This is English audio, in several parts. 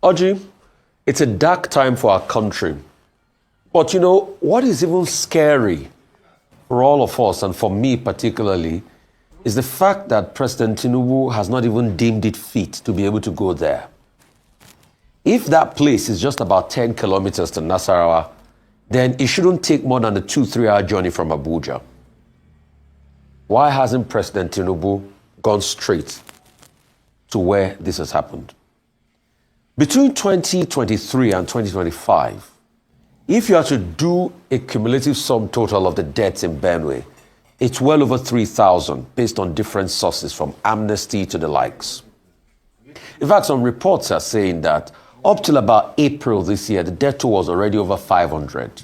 Audrey, it's a dark time for our country. But you know, what is even scary for all of us, and for me particularly, is the fact that President Tinubu has not even deemed it fit to be able to go there. If that place is just about 10 kilometers to Nasarawa, then it shouldn't take more than a 2-3 hour journey from Abuja. Why hasn't President Tinubu gone straight to where this has happened? Between 2023 and 2025, if you are to do a cumulative sum total of the deaths in Benue, it's well over 3,000 based on different sources from Amnesty to the likes. In fact, some reports are saying that up till about April this year, the death toll was already over 500.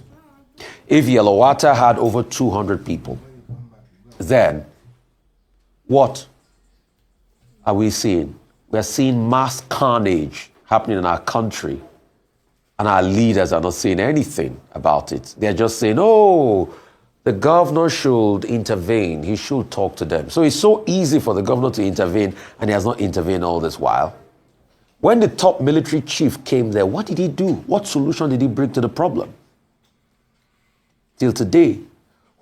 If Yellowater had over 200 people, then what are we seeing? We're seeing mass carnage happening in our country, and our leaders are not saying anything about it. They're just saying, oh, the governor should intervene. He should talk to them. So it's so easy for the governor to intervene, and he has not intervened all this while. When the top military chief came there, what did he do? What solution did he bring to the problem? Till today,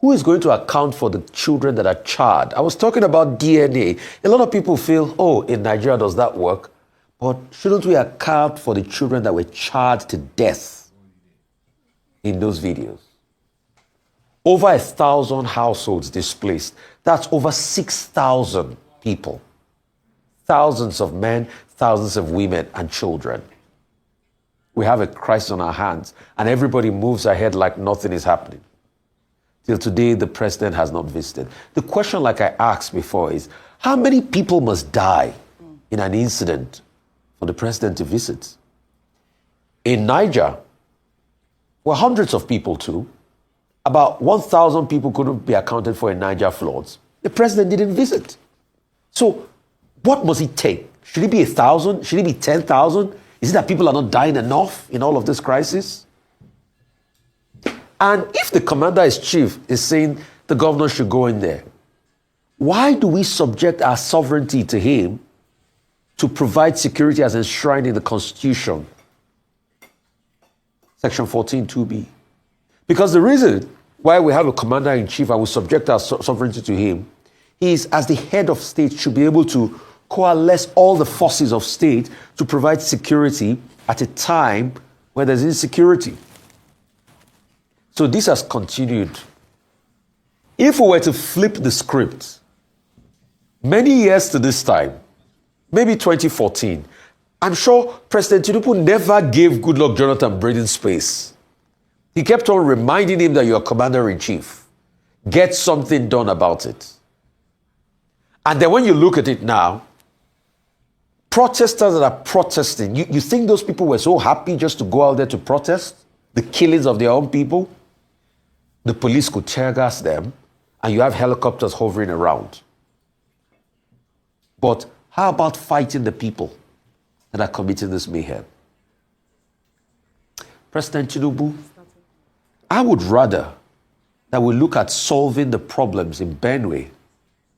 who is going to account for the children that are charred? I was talking about DNA. A lot of people feel, oh, in Nigeria does that work? But shouldn't we account for the children that were charred to death in those videos? Over 1,000 households displaced. That's over 6,000 people. Thousands of men, thousands of women and children. We have a crisis on our hands, and everybody moves ahead like nothing is happening. Till today, the president has not visited. The question, like I asked before, is how many people must die in an incident for the president to visit? In Niger, were hundreds of people too. About 1,000 people couldn't be accounted for in Niger floods. The president didn't visit. So what must it take? Should it be 1,000? Should it be 10,000? Is it that people are not dying enough in all of this crisis? And if the commander-in-chief is saying the governor should go in there, why do we subject our sovereignty to him to provide security as enshrined in the Constitution? Section 14(2)(b). Because the reason why we have a commander-in-chief and we subject our sovereignty to him is, as the head of state, should be able to coalesce all the forces of state to provide security at a time when there's insecurity. So this has continued. If we were to flip the script, many years to this time, maybe 2014, I'm sure President Tinubu never gave Goodluck Jonathan breathing space. He kept on reminding him that you're commander-in-chief. Get something done about it. And then when you look at it now, protesters that are protesting, you think those people were so happy just to go out there to protest the killings of their own people? The police could tear gas them, and you have helicopters hovering around. But how about fighting the people that are committing this mayhem? President Tinubu, I would rather that we look at solving the problems in Benue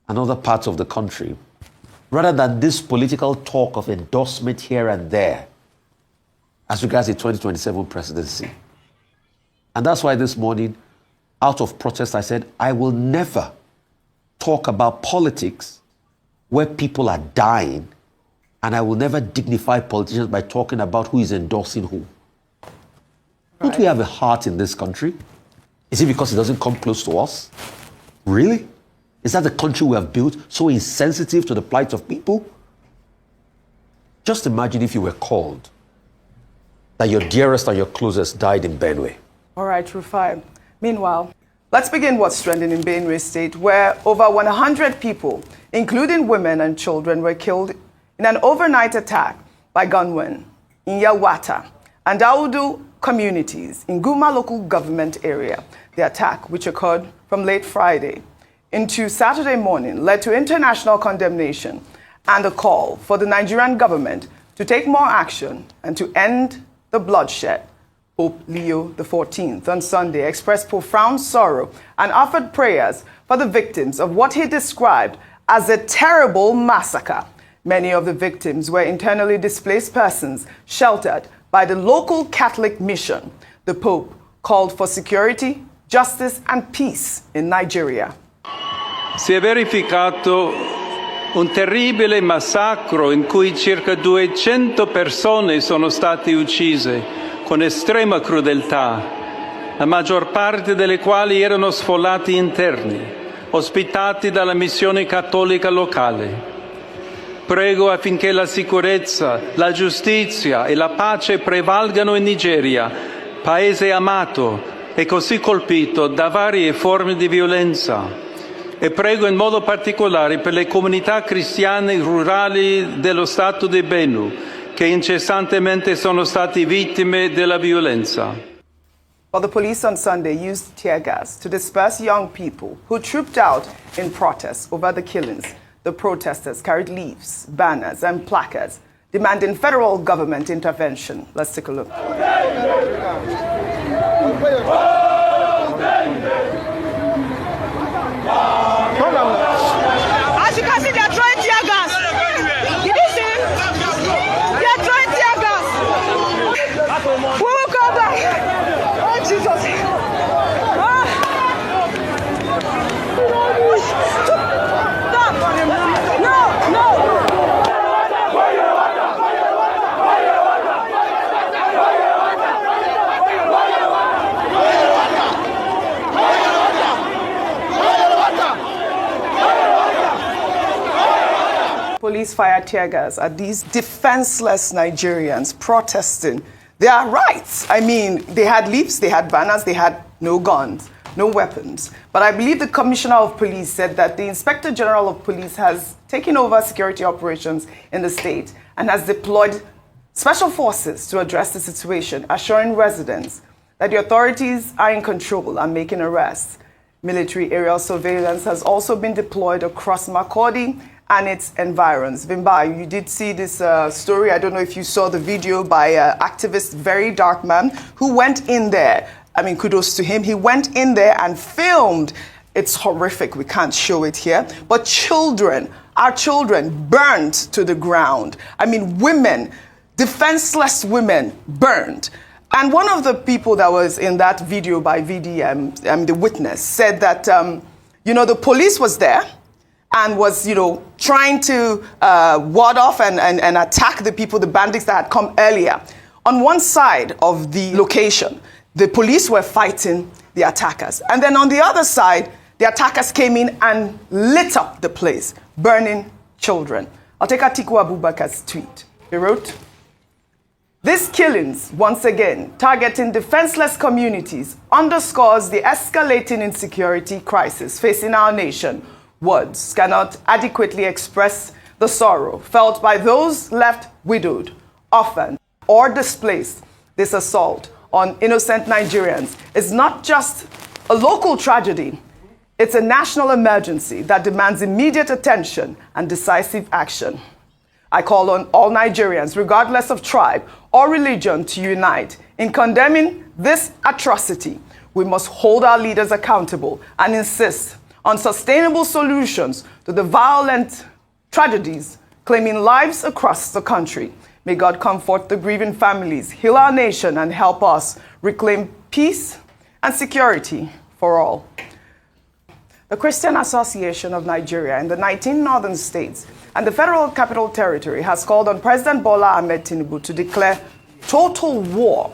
and other parts of the country, rather than this political talk of endorsement here and there as regards the 2027 presidency. And that's why this morning, out of protest, I said, I will never talk about politics where people are dying, and I will never dignify politicians by talking about who is endorsing who. Don't we have a heart in this country? Is it because it doesn't come close to us? Really? Is that the country we have built so insensitive to the plight of people? Just imagine if you were called that your dearest and your closest died in Benue. All right, Rufai. Meanwhile, let's begin what's trending in Benue State, where over 100 people, including women and children, were killed in an overnight attack by gunmen in Yellowater and Daudu communities in Guma local government area. The attack, which occurred from late Friday into Saturday morning, led to international condemnation and a call for the Nigerian government to take more action and to end the bloodshed. Pope Leo XIV on Sunday expressed profound sorrow and offered prayers for the victims of what he described as a terrible massacre. Many of the victims were internally displaced persons sheltered by the local Catholic mission. The Pope called for security, justice, and peace in Nigeria. Si è verificato un terribile massacro in cui circa 200 persone sono state uccise con estrema crudeltà, la maggior parte delle quali erano sfollati interni, ospitati dalla missione cattolica locale. Prego affinché la sicurezza, la giustizia e la pace prevalgano in Nigeria, paese amato e così colpito da varie forme di violenza. E prego in modo particolare per le comunità cristiane rurali dello Stato di Benue, che incessantemente sono stati vittime della violenza. Well, the police on Sunday used tear gas to disperse young people who trooped out in protest over the killings. The protesters carried leaves, banners, and placards demanding federal government intervention. Let's take a look. As you can see, they are throwing tear gas. Did you see? They are throwing tear gas. We will go back. Oh, Jesus. Stop. No. Police fired tear gas at these defenseless Nigerians protesting their rights. I mean, they had leaves, they had banners, they had no guns, no weapons. But I believe the Commissioner of Police said that the Inspector General of Police has taken over security operations in the state and has deployed special forces to address the situation, assuring residents that the authorities are in control and making arrests. Military aerial surveillance has also been deployed across Makurdi and its environs. Bimba, you did see this story. I don't know if you saw the video by activist Very Dark Man who went in there. I mean, kudos to him. He went in there and filmed. It's horrific. We can't show it here. But children, our children, burned to the ground. I mean, women, defenseless women, burned. And one of the people that was in that video by VDM, the witness, said that, the police was there and was, trying to ward off and attack the people, the bandits that had come earlier. On one side of the location, the police were fighting the attackers. And then on the other side, the attackers came in and lit up the place, burning children. I'll take Atiku Abubakar's tweet. He wrote, "These killings, once again, targeting defenseless communities, underscores the escalating insecurity crisis facing our nation. Words cannot adequately express the sorrow felt by those left widowed, orphaned, or displaced. This assault on innocent Nigerians is not just a local tragedy. It's a national emergency that demands immediate attention and decisive action. I call on all Nigerians, regardless of tribe or religion, to unite in condemning this atrocity. We must hold our leaders accountable and insist on sustainable solutions to the violent tragedies claiming lives across the country. May God comfort the grieving families, heal our nation, and help us reclaim peace and security for all." The Christian Association of Nigeria and the 19 northern states and the Federal Capital Territory has called on President Bola Ahmed Tinubu to declare total war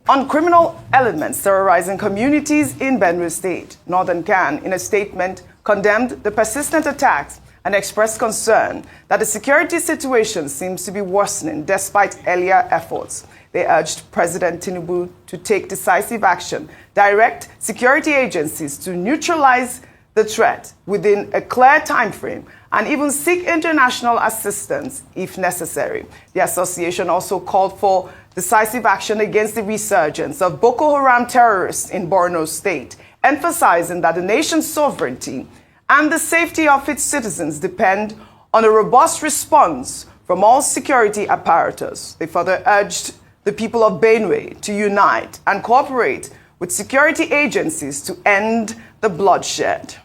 on criminal elements terrorizing communities in Benue State. Northern Can, in a statement, condemned the persistent attacks and expressed concern that the security situation seems to be worsening despite earlier efforts. They urged President Tinubu to take decisive action, direct security agencies to neutralize the threat within a clear time frame, and even seek international assistance if necessary. The association also called for decisive action against the resurgence of Boko Haram terrorists in Borno State, emphasizing that the nation's sovereignty and the safety of its citizens depend on a robust response from all security apparatus. They further urged the people of Benue to unite and cooperate with security agencies to end the bloodshed.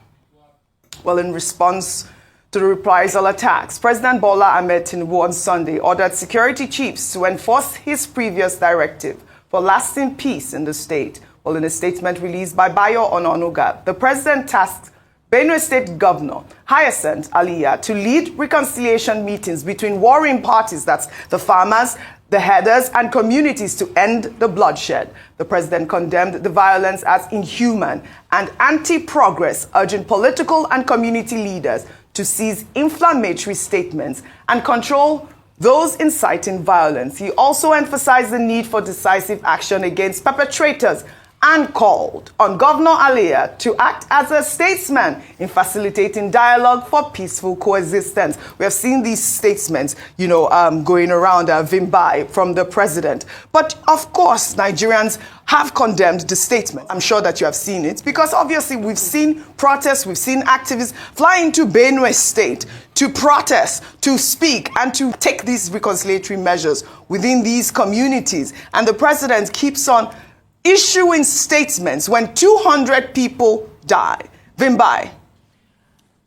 Well, in response to the reprisal attacks. President Bola Ahmed Tinubu on Sunday ordered security chiefs to enforce his previous directive for lasting peace in the state. Well, in a statement released by Bayo Ononuga, the president tasked Benue State Governor Hyacinth Aliyah to lead reconciliation meetings between warring parties, that's the farmers, the herders, and communities to end the bloodshed. The president condemned the violence as inhuman and anti-progress, urging political and community leaders to cease inflammatory statements and control those inciting violence. He also emphasized the need for decisive action against perpetrators and called on Governor Aliyah to act as a statesman in facilitating dialogue for peaceful coexistence. We have seen these statements, going around Vimbai from the president. But of course, Nigerians have condemned the statement. I'm sure that you have seen it because obviously we've seen protests, we've seen activists flying to Benue State to protest, to speak, and to take these reconciliatory measures within these communities. And the president keeps on issuing statements when 200 people die. Vimbai.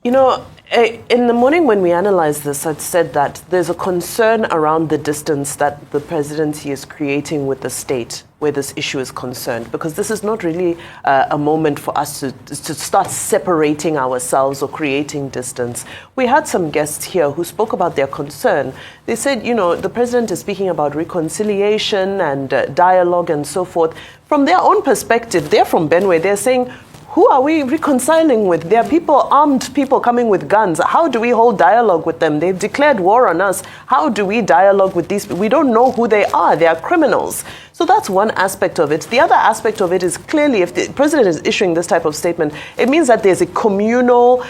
In the morning when we analyzed this, I'd said that there's a concern around the distance that the presidency is creating with the state where this issue is concerned, because this is not really a moment for us to start separating ourselves or creating distance. We had some guests here who spoke about their concern. They said, the president is speaking about reconciliation and dialogue and so forth. From their own perspective, they're from Benue, they're saying, who are we reconciling with? There are people, armed people coming with guns. How do we hold dialogue with them? They've declared war on us. How do we dialogue with these people? We don't know who they are. They are criminals. So that's one aspect of it. The other aspect of it is clearly if the president is issuing this type of statement, it means that there's a communal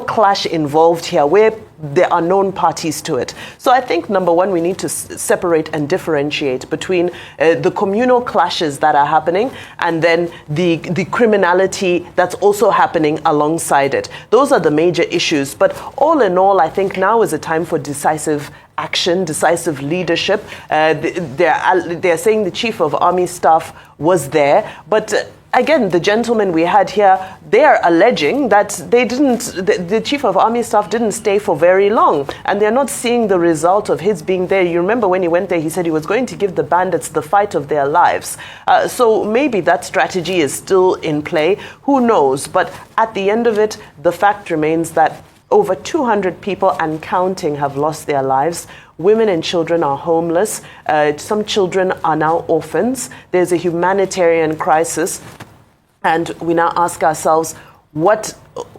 clash involved here where there are known parties to it. So I think, number one, we need to separate and differentiate between the communal clashes that are happening and then the criminality that's also happening alongside it. Those are the major issues. But all in all, I think now is a time for decisive action, decisive leadership. They're saying the chief of army staff was there, but again, the gentleman we had here, they are alleging that the chief of army staff didn't stay for very long, and they're not seeing the result of his being there. You remember when he went there, he said he was going to give the bandits the fight of their lives. So maybe that strategy is still in play. Who knows? But at the end of it, the fact remains that over 200 people and counting have lost their lives. Women and children are homeless. Some children are now orphans. There's a humanitarian crisis. And we now ask ourselves,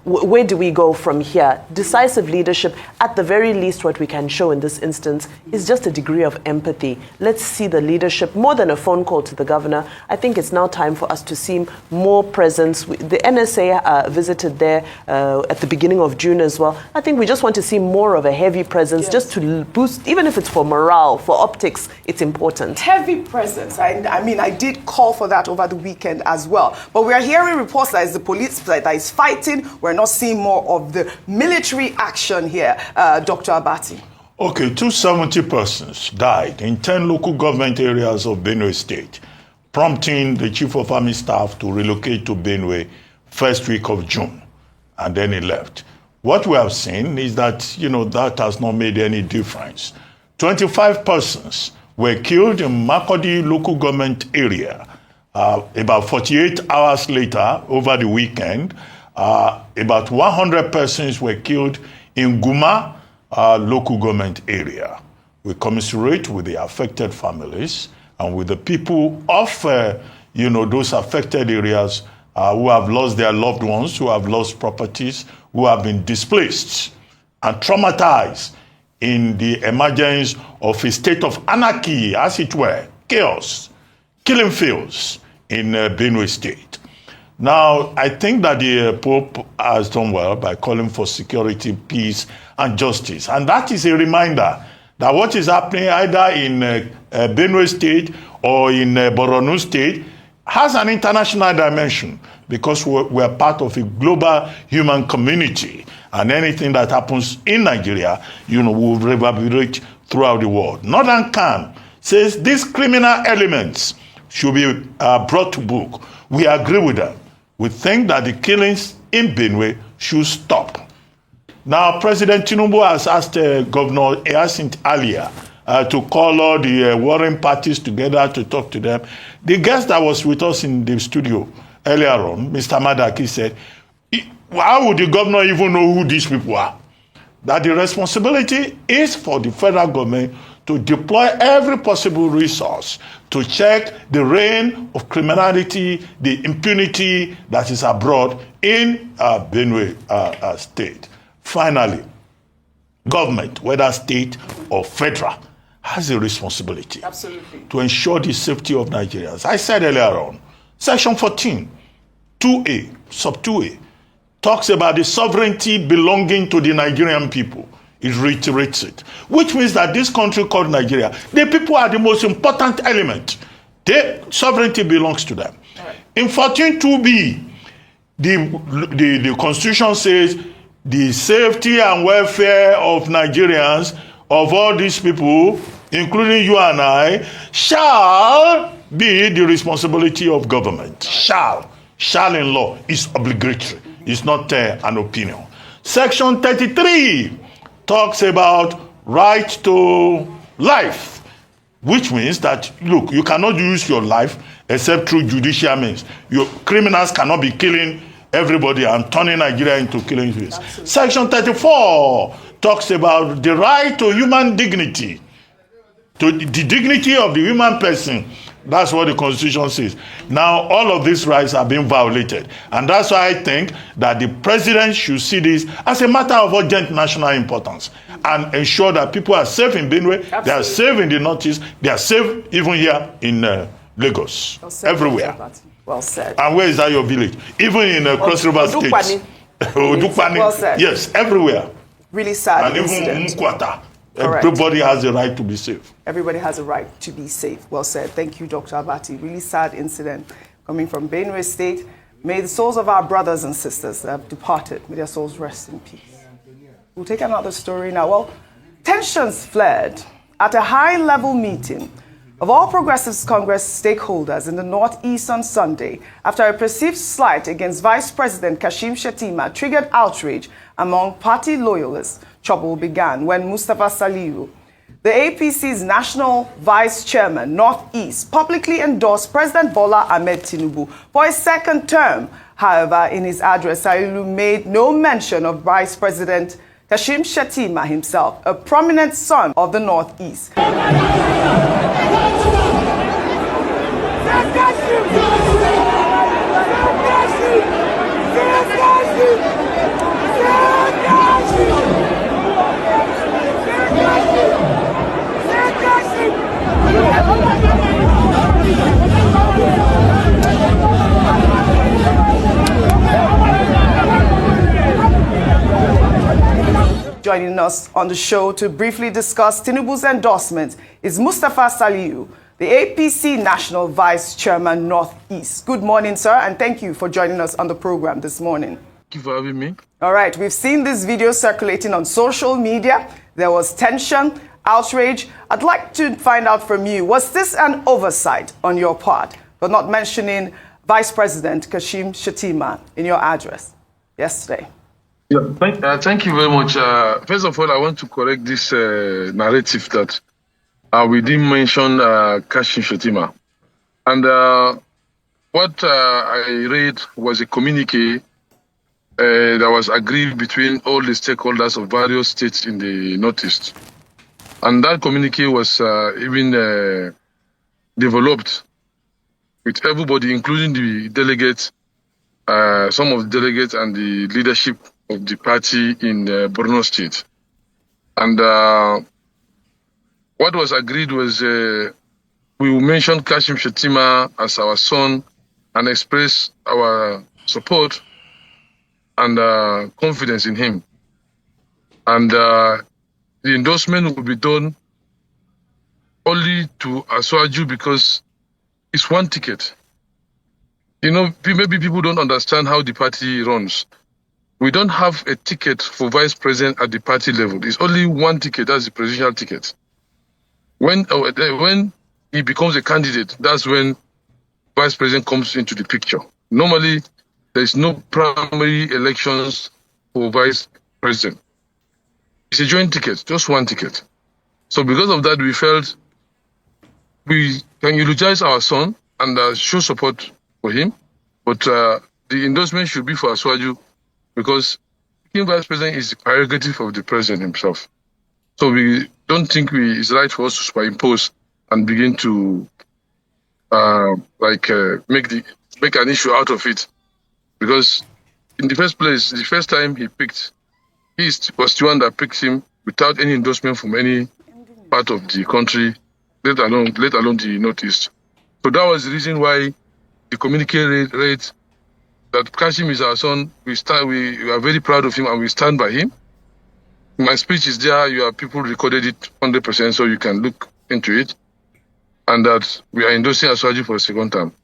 where do we go from here? Decisive leadership, at the very least, what we can show in this instance is just a degree of empathy. Let's see the leadership more than a phone call to the governor. I think it's now time for us to see more presence. The NSA visited there at the beginning of June as well. I think we just want to see more of a heavy presence, just to boost, even if it's for morale, for optics, it's important. Heavy presence. I did call for that over the weekend as well. But we are hearing reports that it's the police that is fighting. We're not seeing more of the military action here. Dr. Abati. Okay, 270 persons died in 10 local government areas of Benue State, prompting the Chief of Army Staff to relocate to Benue first week of June, and then he left. What we have seen is that, that has not made any difference. 25 persons were killed in Makurdi local government area. About 48 hours later, over the weekend, about 100 persons were killed in Guma local government area. We commiserate with the affected families and with the people of those affected areas who have lost their loved ones, who have lost properties, who have been displaced and traumatized in the emergence of a state of anarchy, as it were, chaos, killing fields in Benue State. Now, I think that the Pope has done well by calling for security, peace, and justice. And that is a reminder that what is happening either in Benue State or in Borno State has an international dimension, because we're part of a global human community. And anything that happens in Nigeria, will reverberate throughout the world. Northern Can says these criminal elements should be brought to book. We agree with them. We think that the killings in Benue should stop. Now, President Tinubu has asked Governor Hyacinthe earlier to call all the warring parties together to talk to them. The guest that was with us in the studio earlier on, Mr. Madaki, said, how would the governor even know who these people are? That the responsibility is for the federal government to deploy every possible resource to check the reign of criminality, the impunity that is abroad in Benue state. Finally, government, whether state or federal, has a responsibility to ensure the safety of Nigerians. I said earlier on, Section 14, 2A, sub 2A, talks about the sovereignty belonging to the Nigerian people. It reiterates it, which means that this country called Nigeria, the people are the most important element. Their sovereignty belongs to them. Right. In 14.2b, the Constitution says the safety and welfare of Nigerians, of all these people, including you and I, shall be the responsibility of government. Shall in law is obligatory. It's not an opinion. Section 33 talks about right to life, which means that, look, you cannot use your life except through judicial means. Your criminals cannot be killing everybody and turning Nigeria into killing fields. Section 34 talks about the right to human dignity, to the dignity of the human person. That's what the Constitution says. Now, all of these rights are being violated. And that's why I think that the president should see this as a matter of urgent national importance and ensure that people are safe in Benue, Absolutely. They are safe in the Northeast, they are safe even here in Lagos, everywhere. Well said. And where is that your village? Even in Cross River State. Odukpani. Well said. Yes, everywhere. Really sad and incident. Even Mukwata. Everybody has a right to be safe. Everybody has a right to be safe. Well said. Thank you, Dr. Abati. Really sad incident coming from Benue State. May the souls of our brothers and sisters that have departed, may their souls rest in peace. We'll take another story now. Well, tensions flared at a high-level meeting of All Progressives Congress stakeholders in the Northeast on Sunday after a perceived slight against Vice President Kashim Shettima triggered outrage among party loyalists. Trouble began when Mustafa Saliu, the APC's national vice chairman, Northeast, publicly endorsed President Bola Ahmed Tinubu for a second term. However, in his address, Saliu made no mention of Vice President Kashim Shettima himself, a prominent son of the Northeast. Joining us on the show to briefly discuss Tinubu's endorsement is Mustafa Saliu, the APC National Vice Chairman Northeast. Good morning, sir, and thank you for joining us on the program this morning. Thank you for having me. All right, we've seen this video circulating on social media. There was tension, outrage. I'd like to find out from you, was this an oversight on your part for not mentioning Vice President Kashim Shettima in your address yesterday? Yeah, thank you very much. First of all, I want to correct this narrative that we didn't mention Kashim Shettima. And what I read was a communique that was agreed between all the stakeholders of various states in the Northeast. And that communique was even developed with everybody, including the delegates, some of the delegates and the leadership of the party in Borno State. And what was agreed was we will mention Kashim Shettima as our son and express our support and confidence in him. And the endorsement will be done only to Aswaju because it's one ticket. You know, maybe people don't understand how the party runs. We don't have a ticket for vice president at the party level. It's only one ticket, that's the presidential ticket. When he becomes a candidate, that's when vice president comes into the picture. Normally, there's no primary elections for vice president. It's a joint ticket, just one ticket. So because of that, we felt we can eulogize our son and show support for him. But the endorsement should be for Aswaju because being vice president is the prerogative of the president himself. So we don't think it's right for us to superimpose and begin to make an issue out of it. Because in the first place, the first time he picked, East was the one that picked him without any endorsement from any part of the country, let alone the Northeast. So that was the reason why the communique rate that Kashim is our son, we are very proud of him and we stand by him. My speech is there, people recorded it 100%, so you can look into it. And that we are endorsing Aswaju for a second term.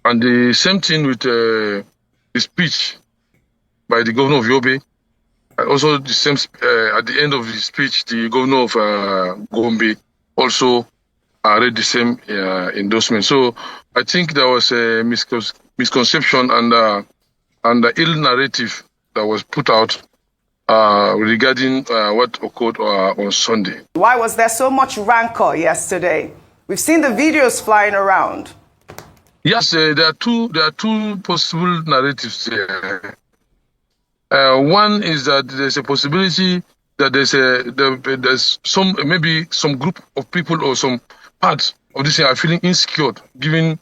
And the same thing with the speech by the governor of Yobe. And also the same, at the end of the speech, the governor of Gombe also read the same endorsement. So I think there was a misconception and ill narrative that was put out regarding what occurred on Sunday. Why was there so much rancor yesterday? We've seen the videos flying around. Yes, there are two possible narratives there. One is that there's a possibility that there's some group of people or some parts of this thing are feeling insecure, given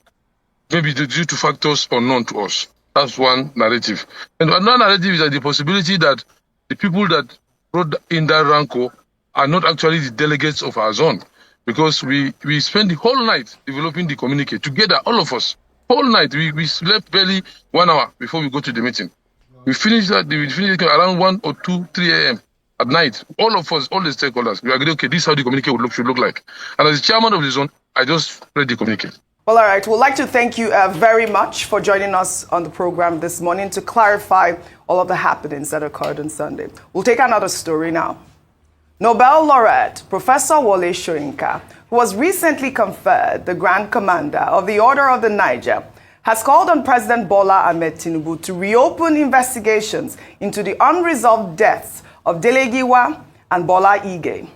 maybe due to factors unknown to us. That's one narrative. And another narrative is that the possibility that the people that brought in that rancor are not actually the delegates of our zone, because we spent the whole night developing the communique together, all of us. Whole night, we slept barely 1 hour before we go to the meeting. We finished around 1 or 2, 3 a.m. at night. All of us, all the stakeholders, we agreed, okay, this is how the communique should look like. And as the chairman of the zone, I just read the communique. Well, all right. We'd like to thank you very much for joining us on the program this morning to clarify all of the happenings that occurred on Sunday. We'll take another story now. Nobel laureate Professor Wole Soyinka, who was recently conferred the Grand Commander of the Order of the Niger, has called on President Bola Ahmed Tinubu to reopen investigations into the unresolved deaths of Delegiwa and Bola Ige.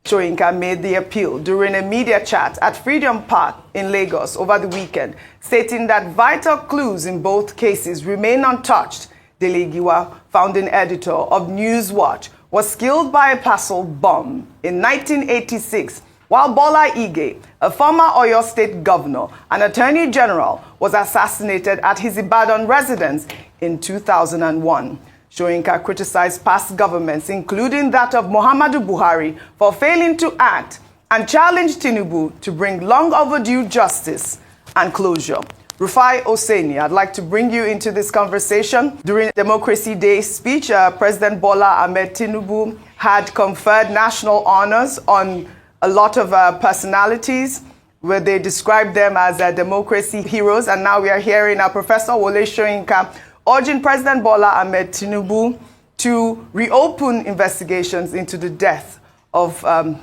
Soyinka made the appeal during a media chat at Freedom Park in Lagos over the weekend, stating that vital clues in both cases remain untouched. Delegiwa, founding editor of Newswatch, was killed by a parcel bomb in 1986, while Bola Ige, a former Oyo State governor and attorney general, was assassinated at his Ibadan residence in 2001. Soyinka criticized past governments, including that of Muhammadu Buhari, for failing to act and challenged Tinubu to bring long overdue justice and closure. Rufai Oseni, I'd like to bring you into this conversation. During Democracy Day speech, President Bola Ahmed Tinubu had conferred national honors on a lot of personalities, where they described them as democracy heroes. And now we are hearing Professor Wole Soyinka urging President Bola Ahmed Tinubu to reopen investigations into the death of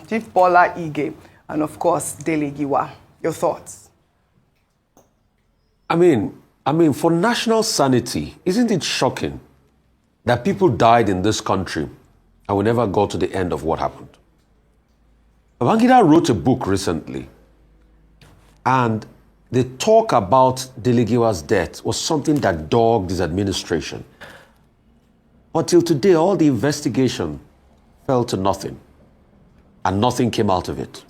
Chief Bola Ige and, of course, Delegiwa. Your thoughts? I mean, for national sanity, isn't it shocking that people died in this country and we never got to the end of what happened? Babangida wrote a book recently, and the talk about Delegiwa's death was something that dogged his administration. Until today, all the investigation fell to nothing, and nothing came out of it.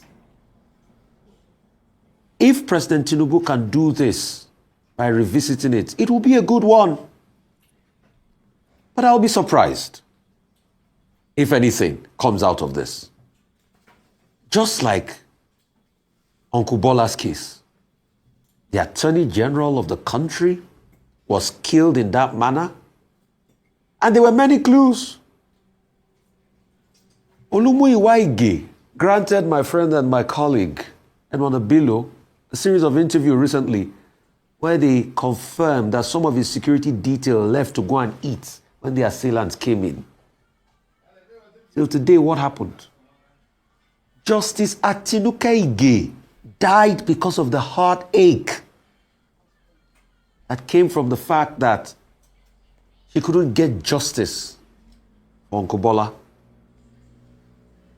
If President Tinubu can do this by revisiting it, it will be a good one. But I'll be surprised if anything comes out of this. Just like Uncle Bola's case, the Attorney General of the country was killed in that manner, and there were many clues. Olumuyiwa Ige granted my friend and my colleague, Edmond Abilo, a series of interviews recently where they confirmed that some of his security detail left to go and eat when the assailants came in. Till today, what happened? Justice Atinuke Ige died because of the heartache that came from the fact that she couldn't get justice for Uncle Bola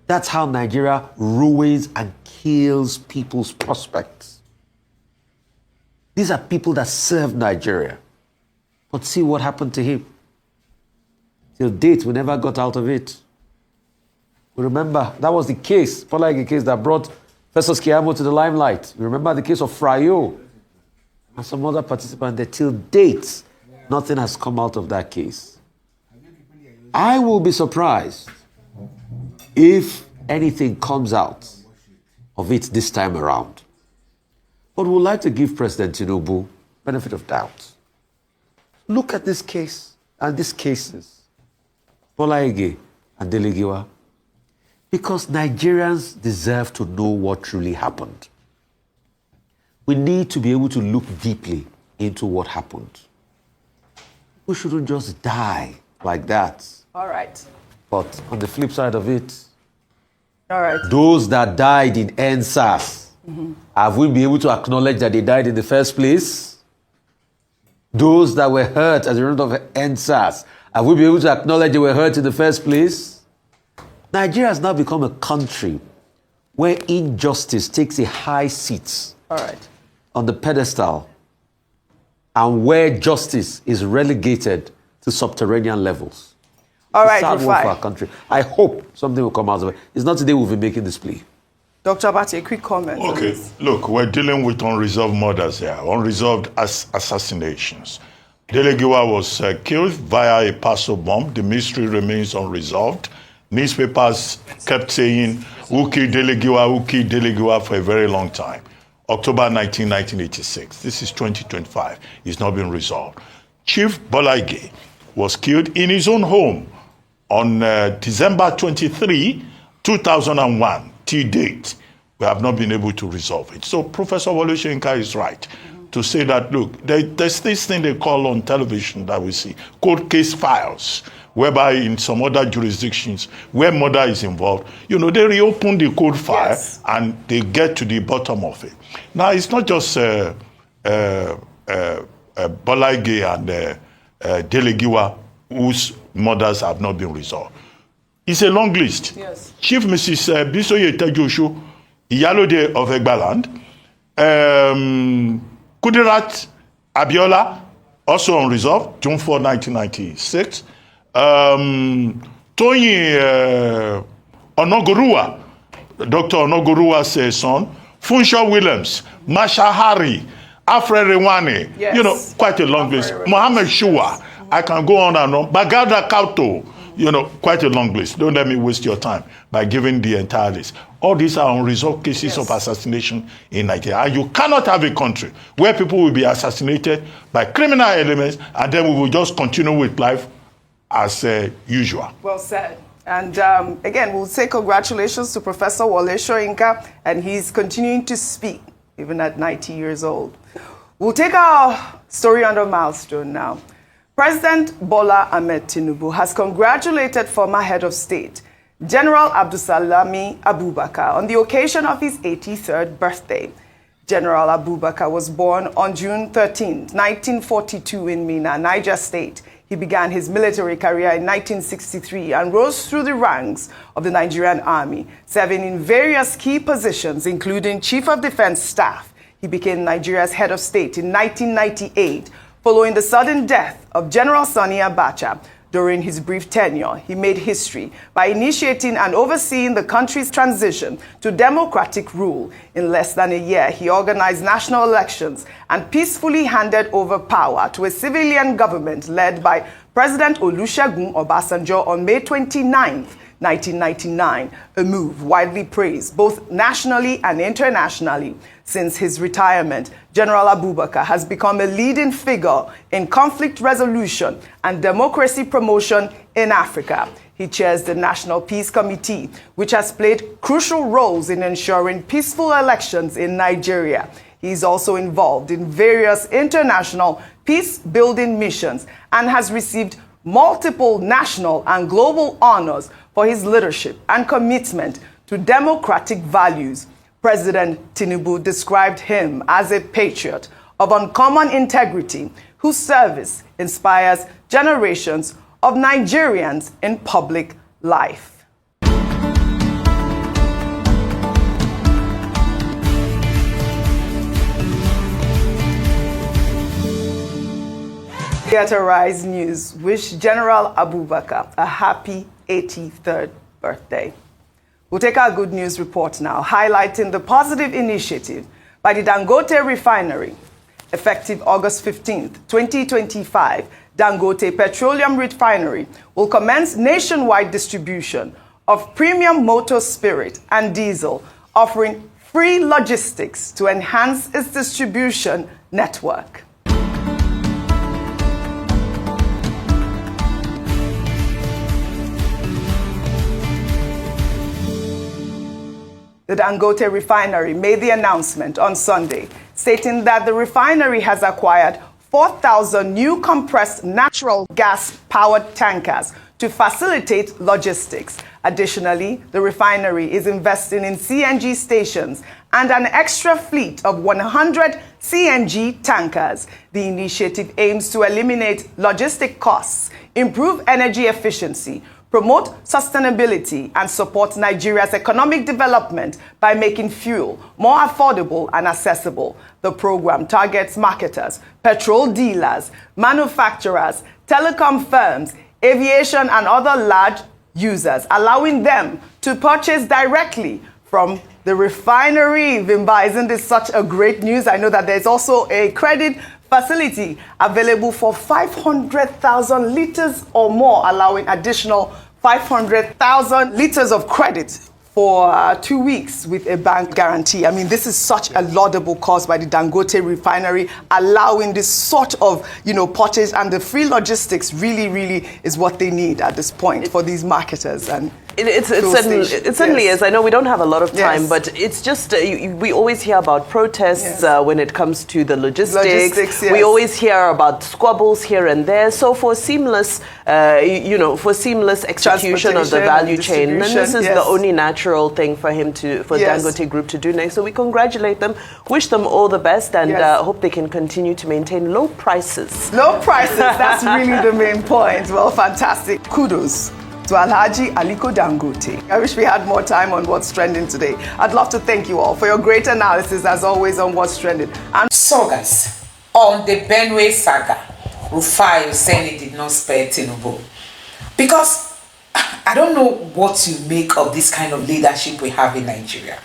That's how Nigeria ruins and kills people's prospects. These are people that serve Nigeria. But see what happened to him. Till date, we never got out of it. We remember, that was the case, the case that brought Festus Keyamo to the limelight. We remember the case of Frayo and some other participants there. Till date, nothing has come out of that case. I will be surprised if anything comes out of it this time around. But we'd like to give President Tinubu benefit of doubt. Look at this case and these cases, Bola Ige and Delegiwa, because Nigerians deserve to know what truly happened. We need to be able to look deeply into what happened. We shouldn't just die like that. All right. But on the flip side of it, all right, those that died in NSAS, have we been able to acknowledge that they died in the first place? Those that were hurt as a result of NSAS, have we been able to acknowledge they were hurt in the first place? Nigeria has now become a country where injustice takes a high seat on the pedestal and where justice is relegated to subterranean levels. All right, Rufai. For our country. I hope something will come out of it. It's not today we'll be making this plea. Dr. Abati, a quick comment. Okay, look, we're dealing with unresolved murders here, unresolved assassinations. Delegiwa was killed via a parcel bomb. The mystery remains unresolved. Newspapers kept saying, who killed Delegiwa for a very long time. October 19, 1986. This is 2025. It's not been resolved. Chief Bola Ige was killed in his own home on December 23, 2001. Till date, we have not been able to resolve it. So Professor Wole Soyinka is right to say that, look, there's this thing they call on television that we see, cold case files, whereby in some other jurisdictions where murder is involved, they reopen the code file and they get to the bottom of it. Now, it's not just Bola Ige and Delegiwa whose murders have not been resolved. It's a long list. Yes. Chief Mrs. Bisoye Tejosho, Iyalode of Egbaland, Kudirat Abiola, also unresolved, June 4, 1996. Toyin Onogorua, Dr. Onogorua's son, Funshaw Williams, Masha Hari, Alfred Rewane, quite a long list. Mohammed Shua, I can go on and on. Bagada Kauto, quite a long list. Don't let me waste your time by giving the entire list. All these are unresolved cases of assassination in Nigeria. And you cannot have a country where people will be assassinated by criminal elements and then we will just continue with life as usual. Well said. And again, we'll say congratulations to Professor Wole Soyinka, and he's continuing to speak, even at 90 years old. We'll take our story under milestone now. President Bola Ahmed Tinubu has congratulated former head of state, General Abdulsalami Abubakar, on the occasion of his 83rd birthday. General Abubakar was born on June 13, 1942 in Minna, Niger State. He began his military career in 1963 and rose through the ranks of the Nigerian Army, serving in various key positions, including Chief of Defense Staff. He became Nigeria's head of state in 1998, following the sudden death of General Sani Abacha. During his brief tenure, he made history by initiating and overseeing the country's transition to democratic rule. In less than a year, he organized national elections and peacefully handed over power to a civilian government led by President Olusegun Obasanjo on May 29, 1999, a move widely praised both nationally and internationally. Since his retirement, General Abubakar has become a leading figure in conflict resolution and democracy promotion in Africa. He chairs the National Peace Committee, which has played crucial roles in ensuring peaceful elections in Nigeria. He is also involved in various international peace-building missions and has received multiple national and global honors for his leadership and commitment to democratic values. President Tinubu described him as a patriot of uncommon integrity whose service inspires generations of Nigerians in public life. Arise News wish General Abubakar a happy 83rd birthday. We'll take our good news report now, highlighting the positive initiative by the Dangote refinery. Effective August 15th, 2025, Dangote Petroleum Refinery will commence nationwide distribution of premium motor spirit and diesel, offering free logistics to enhance its distribution network. The Dangote refinery made the announcement on Sunday, stating that the refinery has acquired 4,000 new compressed natural gas-powered tankers to facilitate logistics. Additionally, the refinery is investing in CNG stations and an extra fleet of 100 CNG tankers. The initiative aims to eliminate logistic costs, improve energy efficiency, promote sustainability, and support Nigeria's economic development by making fuel more affordable and accessible. The program targets marketers, petrol dealers, manufacturers, telecom firms, aviation, and other large users, allowing them to purchase directly from the refinery. Vimba, isn't this such a great news? I know that there's also a credit facility available for 500,000 liters or more, allowing additional 500,000 liters of credit for 2 weeks with a bank guarantee. I mean, this is such a laudable cause by the Dangote refinery, allowing this sort of, purchase, and the free logistics really is what they need at this point for these marketers. And it certainly is. I know we don't have a lot of time, but it's just, we always hear about protests when it comes to the logistics. We always hear about squabbles here and there. So for seamless, execution of the value chain, and this is the only natural thing for Dangote Group to do next. So we congratulate them, wish them all the best, and hope they can continue to maintain low prices. Low prices, that's really the main point. Well, fantastic. Kudos to Alhaji Aliko Dangote. I wish we had more time on What's Trending today. I'd love to thank you all for your great analysis, as always, on What's Trending. So, guys, on the Benue saga, Rufai is saying he did not spare Tinubu. Because I don't know what you make of this kind of leadership we have in Nigeria.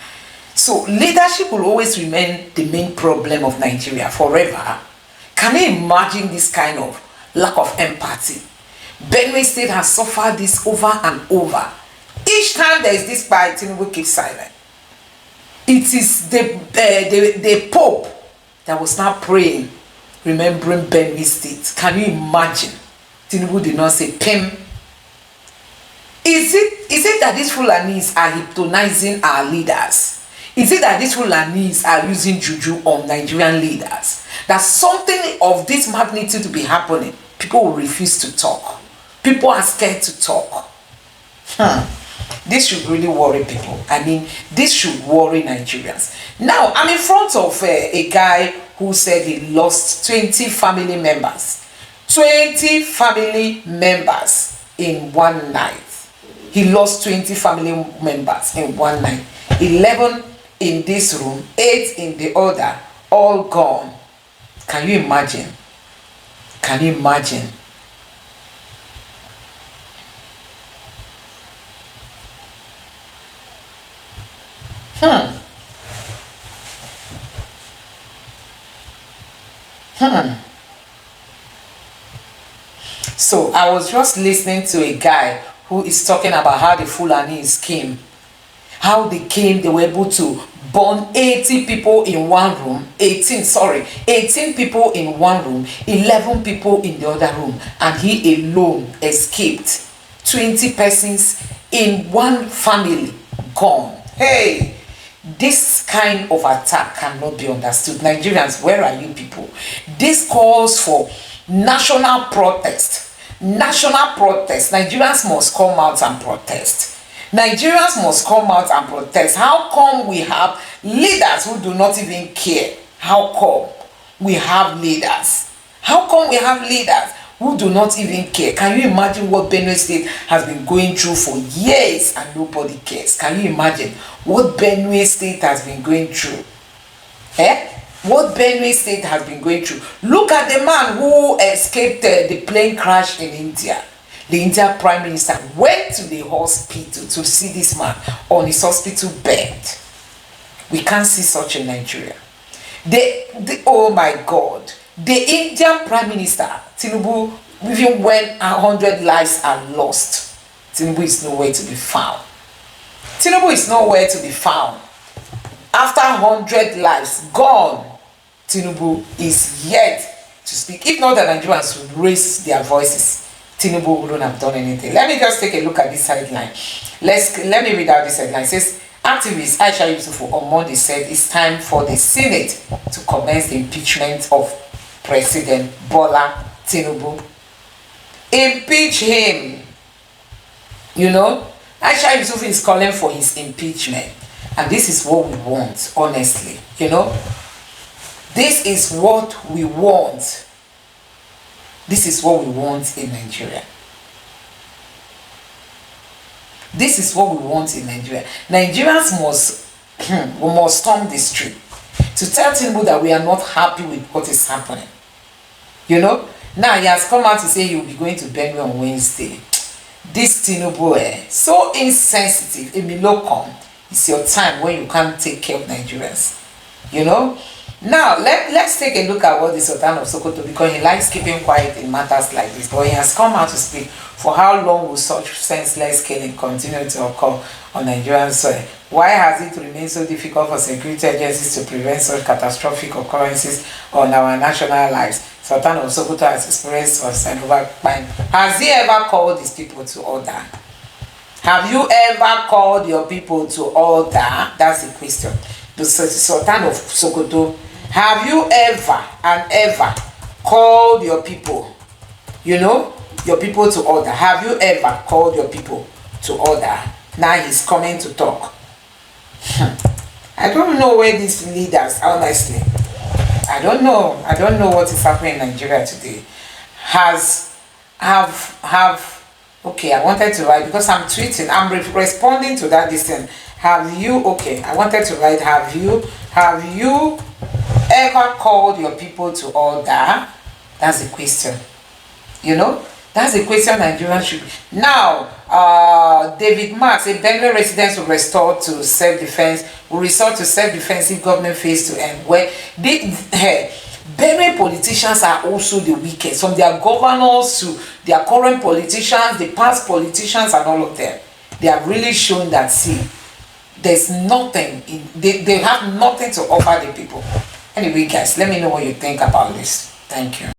So, leadership will always remain the main problem of Nigeria forever. Can you imagine this kind of lack of empathy? Benue State has suffered this over and over. Each time there is this fight, Tinubu keeps silent. It is the Pope that was now praying, remembering Benue State. Can you imagine? Tinubu did not say, Pim. Is it that these Fulanis are hypnotizing our leaders? Is it that these Fulanis are using juju on Nigerian leaders? That something of this magnitude to be happening, people will refuse to talk. People are scared to talk. This should really worry people. I mean, this should worry Nigerians. Now, I'm in front of a guy who said he lost 20 family members. 20 family members in one night. He lost 20 family members in one night. 11 in this room, 8 in the other, all gone. Can you imagine? Can you imagine? So I was just listening to a guy who is talking about how the Fulanis came. How they came, they were able to burn 80 people in one room. 18 people in one room, 11 people in the other room, and he alone escaped. 20 persons in one family gone. Hey, this kind of attack cannot be understood. Nigerians, where are you people? This calls for national protest. National protest. Nigerians must come out and protest. Nigerians must come out and protest. How come we have leaders who do not even care? How come we have leaders? How come we have leaders who do not even care? Can you imagine what Benue State has been going through for years and nobody cares? Can you imagine what Benue State has been going through? what Benue State has been going through. Look at the man who escaped the plane crash in India. The Indian Prime Minister went to the hospital to see this man on his hospital bed. We can't see such in Nigeria. Oh my God. The Indian Prime Minister, Tinubu, even when 100 lives are lost, Tinubu is nowhere to be found. Tinubu is nowhere to be found. After 100 lives gone, Tinubu is yet to speak. If not, the Nigerians would raise their voices. Tinubu wouldn't have done anything. Let me just take a look at this headline. Let me read out this headline. It says, activist Aisha Yusufu on Monday said it's time for the Senate to commence the impeachment of President Bola Tinubu. Impeach him. You know, Aisha Yusufu is calling for his impeachment. And this is what we want, honestly. You know, this is what we want. This is what we want in Nigeria. This is what we want in Nigeria. Nigerians must storm the street to tell Tinubu that we are not happy with what is happening. You know? Now he has come out to say he will be going to Benue on Wednesday. This Tinubu, so insensitive. Emilocom, it's your time when you can't take care of Nigerians. You know? Now, let's take a look at what the Sultan of Sokoto, because he likes keeping quiet in matters like this, but he has come out to speak. For how long will such senseless killing continue to occur on Nigerian soil? Why has it remained so difficult for security agencies to prevent such catastrophic occurrences on our national lives? Sultan of Sokoto has experienced concern over crime. Has he ever called his people to order? Have you ever called your people to order? That's the question. The Sultan of Sokoto, have you ever called your people, you know, your people to order? Have you ever called your people to order? Now he's coming to talk. I don't know where these leaders, honestly. I don't know what is happening in Nigeria today. Okay, I wanted to write, because I'm tweeting, I'm responding to that distance. I wanted to write, have you ever called your people to order? That's the question. You know, that's the question Nigerians should. Now, David Marks, a Benue residents will resort to self-defense if government fails to end. Where Benue politicians are also the wicked, from their governors to their current politicians, the past politicians, and all of them. They have really shown that, see, there's nothing, they have nothing to offer the people. Anyway, guys, let me know what you think about this. Thank you.